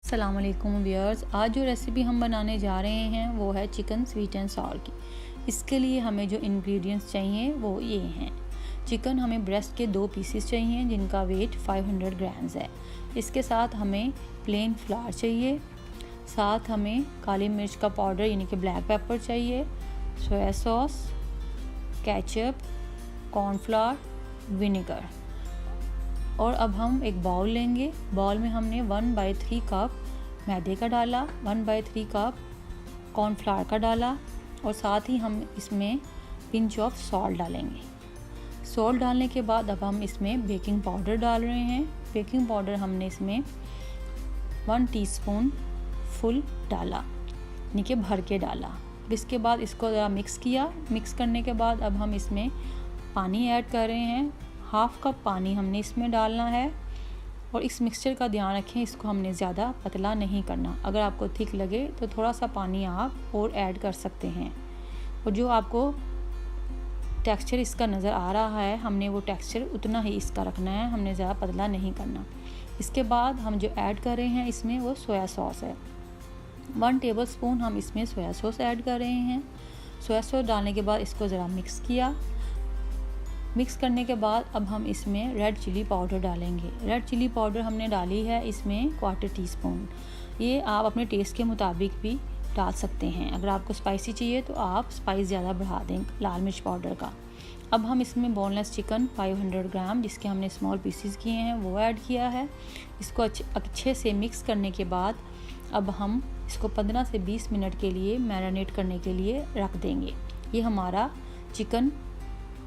अस्सलाम वालेकुम व्यूअर्स, आज जो रेसिपी हम बनाने जा रहे हैं वो है चिकन स्वीट एंड सॉर की। इसके लिए हमें जो इंग्रेडिएंट्स चाहिए वो ये हैं। चिकन हमें ब्रेस्ट के 2 पीसेस चाहिए जिनका वेट 500 ग्राम्स है। इसके साथ हमें प्लेन फ्लावर चाहिए, साथ हमें काली मिर्च का पाउडर यानी कि ब्लैक पेपर चाहिए, soya sauce, ketchup, cornflour, vinegar. और अब हम एक बाउल लेंगे। बाउल में हमने 1/3 कप मैदे का डाला, 1/3 कप कॉर्नफ्लावर का डाला और साथ ही हम इसमें पिंच ऑफ सॉल्ट डालेंगे। सॉल्ट डालने के बाद अब हम इसमें बेकिंग पाउडर डाल रहे हैं। बेकिंग पाउडर हमने इसमें 1 टीस्पून फुल डाला, यानी कि भर के डाला। इसके बाद इसको ज़रा मिक्स किया। मिक्स करने के बाद अब हम इसमें पानी ऐड कर रहे हैं। 1/2 कप पानी हमने इसमें डालना है और इस मिक्सचर का ध्यान रखें, इसको हमने ज़्यादा पतला नहीं करना। अगर आपको थिक लगे तो थोड़ा सा पानी आप और ऐड कर सकते हैं और जो आपको टेक्सचर इसका नज़र आ रहा है हमने वो टेक्सचर उतना ही इसका रखना है, हमने ज़्यादा पतला नहीं करना। इसके बाद हम जो ऐड कर रहे हैं इसमें वो सोया सॉस है। 1 टेबलस्पून हम इसमें सोया सॉस ऐड कर रहे हैं। सोया सॉस डालने के बाद इसको ज़रा मिक्स किया। मिक्स करने के बाद अब हम इसमें रेड चिली पाउडर डालेंगे। रेड चिली पाउडर हमने डाली है इसमें 1/4 टीस्पून। ये आप अपने टेस्ट के मुताबिक भी डाल सकते हैं। अगर आपको स्पाइसी चाहिए तो आप स्पाइस ज़्यादा बढ़ा दें लाल मिर्च पाउडर का। अब हम इसमें बोनलेस चिकन 500 ग्राम जिसके हमने स्मॉल पीसीस किए हैं वो ऐड किया है। इसको अच्छे से मिक्स करने के बाद अब हम इसको 15 से 20 मिनट के लिए मैरिनेट करने के लिए रख देंगे। ये हमारा चिकन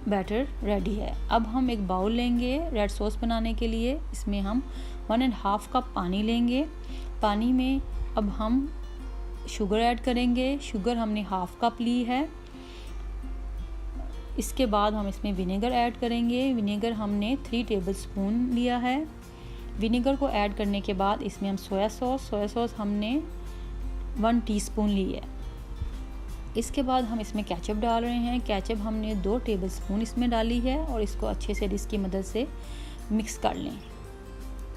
बैटर रेडी है। अब हम एक बाउल लेंगे रेड सॉस बनाने के लिए। इसमें हम 1.5 कप पानी लेंगे। पानी में अब हम शुगर ऐड करेंगे। शुगर हमने 1/2 कप ली है। इसके बाद हम इसमें विनेगर ऐड करेंगे। विनेगर हमने 3 टेबलस्पून लिया है। विनेगर को ऐड करने के बाद इसमें हम सोया सॉस हमने 1 टीस्पून ली है। इसके बाद हम इसमें केचप डाल रहे हैं। केचप हमने 2 टेबलस्पून इसमें डाली है और इसको अच्छे से डिस्क की मदद से मिक्स कर लें।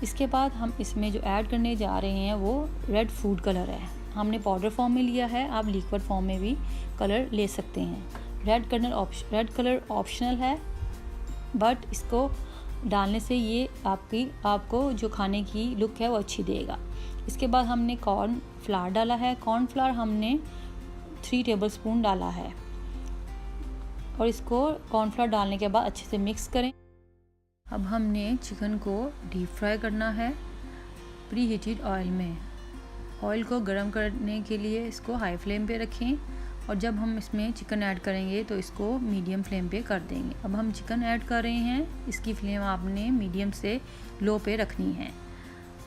इसके बाद हम इसमें जो ऐड करने जा रहे हैं वो रेड फूड कलर है। हमने पाउडर फॉर्म में लिया है, आप लिक्विड फॉर्म में भी कलर ले सकते हैं। रेड कलर ऑप्शनल है, बट इसको डालने से ये आपको जो खाने की लुक है वो अच्छी देगा। इसके बाद हमने कॉर्नफ्लावर डाला है। कॉर्नफ्लावर हमने 3 टेबलस्पून डाला है और इसको कॉर्नफ्लावर डालने के बाद अच्छे से मिक्स करें। अब हमने चिकन को डीप फ्राई करना है प्री हीटेड ऑयल में। ऑयल को गर्म करने के लिए इसको हाई फ्लेम पे रखें और जब हम इसमें चिकन ऐड करेंगे तो इसको मीडियम फ्लेम पे कर देंगे। अब हम चिकन ऐड कर रहे हैं, इसकी फ्लेम आपने मीडियम से लो पे रखनी है।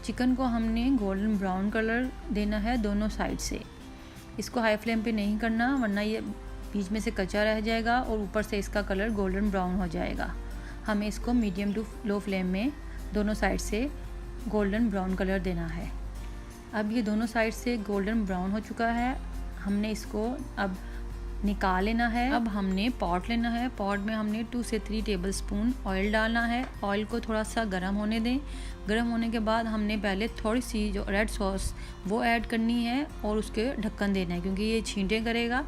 चिकन को हमने गोल्डन ब्राउन कलर देना है दोनों साइड से। इसको हाई फ्लेम पे नहीं करना वरना ये बीच में से कच्चा रह जाएगा और ऊपर से इसका कलर गोल्डन ब्राउन हो जाएगा। हमें इसको मीडियम टू लो फ्लेम में दोनों साइड से गोल्डन ब्राउन कलर देना है। अब ये दोनों साइड से गोल्डन ब्राउन हो चुका है। हमने इसको अब निकाल लेना है। अब हमने पॉट लेना है। पॉट में हमने 2 से 3 टेबलस्पून ऑयल डालना है। ऑयल को थोड़ा सा गर्म होने दें। गर्म होने के बाद हमने पहले थोड़ी सी जो रेड सॉस वो ऐड करनी है और उसके ढक्कन देना है क्योंकि ये छींटे करेगा।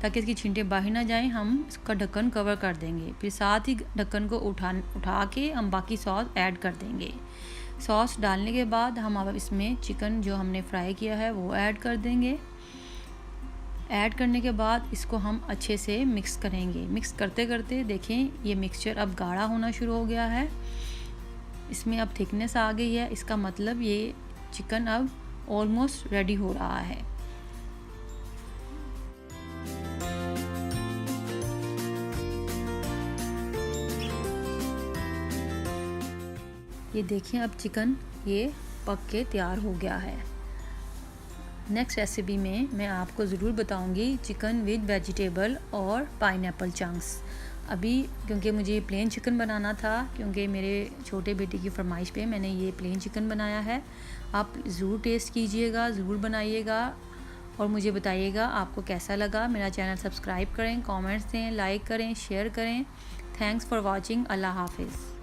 ताकि इसकी छींटे बाहर ना जाएं हम इसका ढक्कन कवर कर देंगे। फिर साथ ही ढक्कन को उठा के हम बाकी सॉस ऐड कर देंगे। सॉस डालने के बाद हम अब इसमें चिकन जो हमने फ्राई किया है वो ऐड कर देंगे। ऐड करने के बाद इसको हम अच्छे से मिक्स करेंगे। मिक्स करते करते देखें ये मिक्सचर अब गाढ़ा होना शुरू हो गया है। इसमें अब थिकनेस आ गई है। इसका मतलब ये चिकन अब ऑलमोस्ट रेडी हो रहा है। ये देखें अब चिकन ये पक के तैयार हो गया है। नेक्स्ट रेसिपी में मैं आपको ज़रूर बताऊंगी चिकन विद वेजिटेबल और पाइनएप्पल चंक्स। अभी क्योंकि मुझे प्लेन चिकन बनाना था, क्योंकि मेरे छोटे बेटे की फरमाइश पे मैंने ये प्लेन चिकन बनाया है। आप ज़रूर टेस्ट कीजिएगा, ज़रूर बनाइएगा और मुझे बताइएगा आपको कैसा लगा। मेरा चैनल सब्सक्राइब करें, कमेंट्स दें, लाइक करें, शेयर करें। Thanks for watching. अल्लाह हाफिज़।